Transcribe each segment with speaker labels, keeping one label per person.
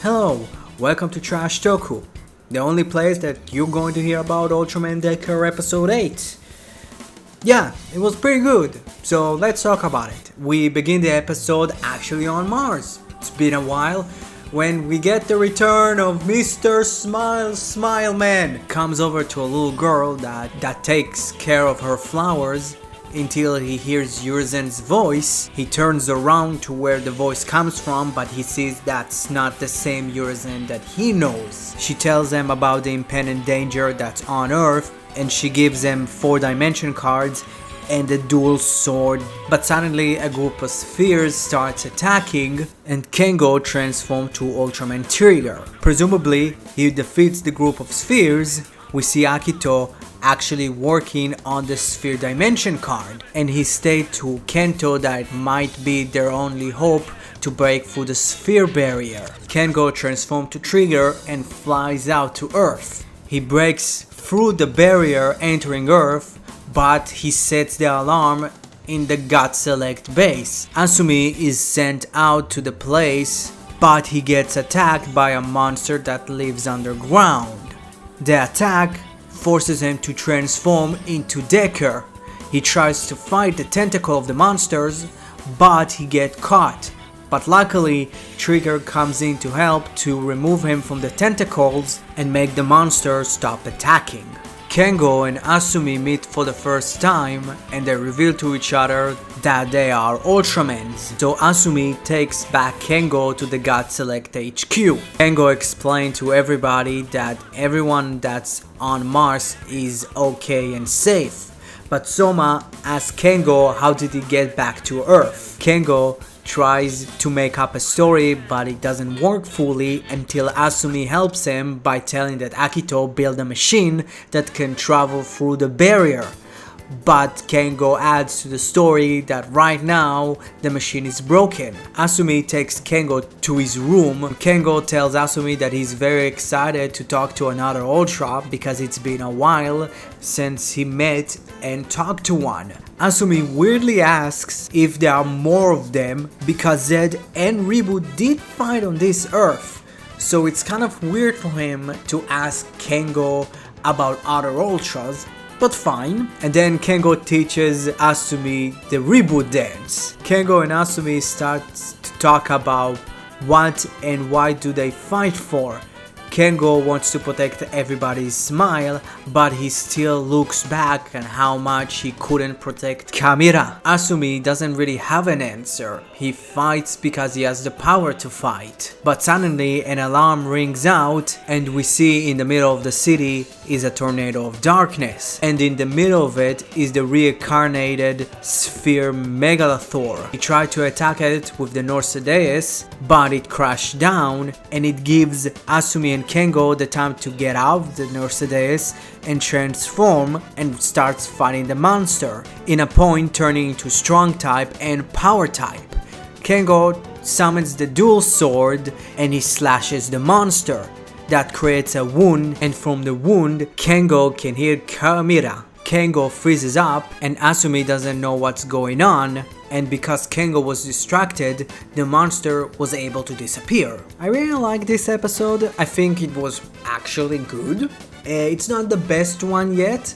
Speaker 1: Hello, welcome to Trash Toku, the only place that you're going to hear about Ultraman DECKER episode 8. Yeah, it was pretty good, so let's talk about it. We begin the episode actually on Mars. It's been a while when we get the return of Mr. Smile Man. Comes over to a little girl that takes care of her flowers until he hears Urizen's voice. He turns around to where the voice comes from, but he sees that's not the same Urizen that he knows. She tells him about the impending danger that's on Earth, and she gives him 4-dimension cards and a dual sword. But suddenly a group of spheres starts attacking, and Kengo transforms to Ultraman Trigger. Presumably he defeats the group of spheres. We see Akito actually working on the sphere dimension card, and he states to Kento that it might be their only hope to break through the sphere barrier. Kengo transforms to Trigger and flies out to Earth. He breaks through the barrier entering Earth, but he sets the alarm in the God Select base. Asumi is sent out to the place, but he gets attacked by a monster that lives underground. The attack forces him to transform into DECKER. He tries to fight the tentacle of the monsters, but he gets caught. But luckily, Trigger comes in to help to remove him from the tentacles and make the monster stop attacking. Kengo and Asumi meet for the first time, and they reveal to each other that they are Ultramans. So Asumi takes back Kengo to the God Select HQ. Kengo explains to everybody that everyone that's on Mars is okay and safe. But Soma asks Kengo how did he get back to Earth. Kengo tries to make up a story, but it doesn't work fully until Asumi helps him by telling that Akito built a machine that can travel through the barrier. But Kengo adds to the story that right now the machine is broken. Asumi takes Kengo to his room. Kengo tells Asumi that he's very excited to talk to another Ultra because it's been a while since he met and talked to one. Asumi weirdly asks if there are more of them because Zed and Ribu did fight on this Earth. So it's kind of weird for him to ask Kengo about other Ultras, but fine. And then Kengo teaches Asumi the Ribu dance. Kengo and Asumi start to talk about what and why do they fight for. Kengo wants to protect everybody's smile, but he still looks back on how much he couldn't protect Kamira. Asumi doesn't really have an answer. He fights because he has the power to fight. But suddenly an alarm rings out, and we see in the middle of the city is a tornado of darkness, and in the middle of it is the reincarnated sphere Megalothor. He tried to attack it with the Norsedeus, but it crashed down, and it gives Asumi and Kengo the time to get out of the Norsedeus and transform and starts fighting the monster, in a point turning into strong type and power type. Kengo summons the dual sword and he slashes the monster. That creates a wound, and from the wound Kengo can hear Kamira. Kengo freezes up and Asumi doesn't know what's going on, and because Kengo was distracted, the monster was able to disappear. I really like this episode. I think it was actually good. It's not the best one yet,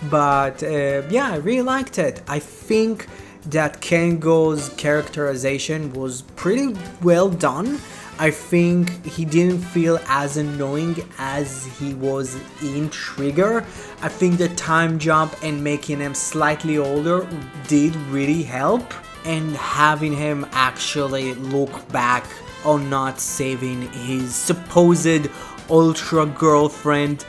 Speaker 1: but yeah, I really liked it. I think that Kengo's characterization was pretty well done. I think he didn't feel as annoying as he was in Trigger. I think the time jump and making him slightly older did really help, and having him actually look back on not saving his supposed Ultra girlfriend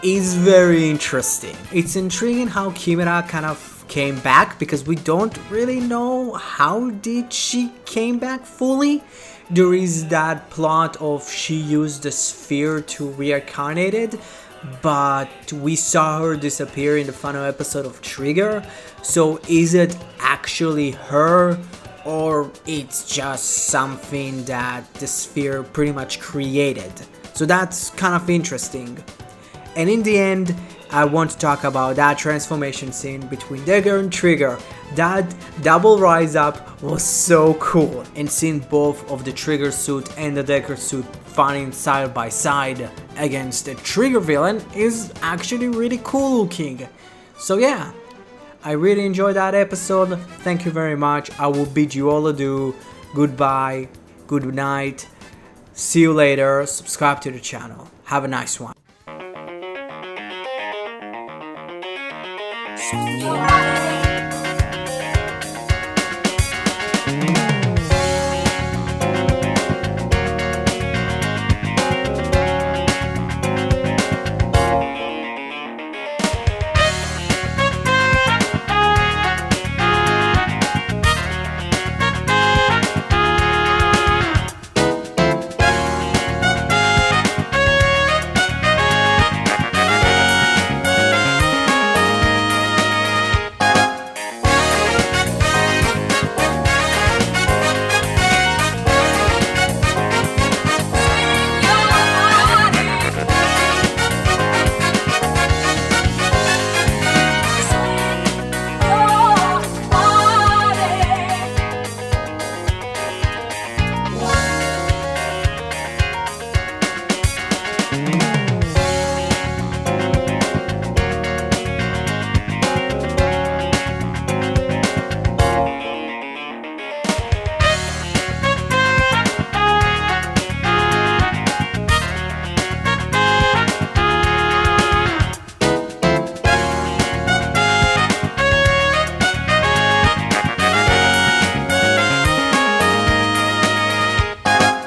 Speaker 1: is very interesting. It's intriguing how Kimura kind of came back, because we don't really know how did she came back fully. There is that plot of she used the sphere to reincarnate it, but we saw her disappear in the final episode of Trigger. So is it actually her, or it's just something that the sphere pretty much created? So that's kind of interesting. And in the end, I want to talk about that transformation scene between DECKER and Trigger. That double rise up was so cool, and seeing both of the Trigger suit and the Decker suit fighting side by side against the Trigger villain is actually really cool looking. So yeah, I really enjoyed that episode. Thank you very much. I will bid you all adieu. Goodbye, good night. See you later. Subscribe to the channel. Have a nice one.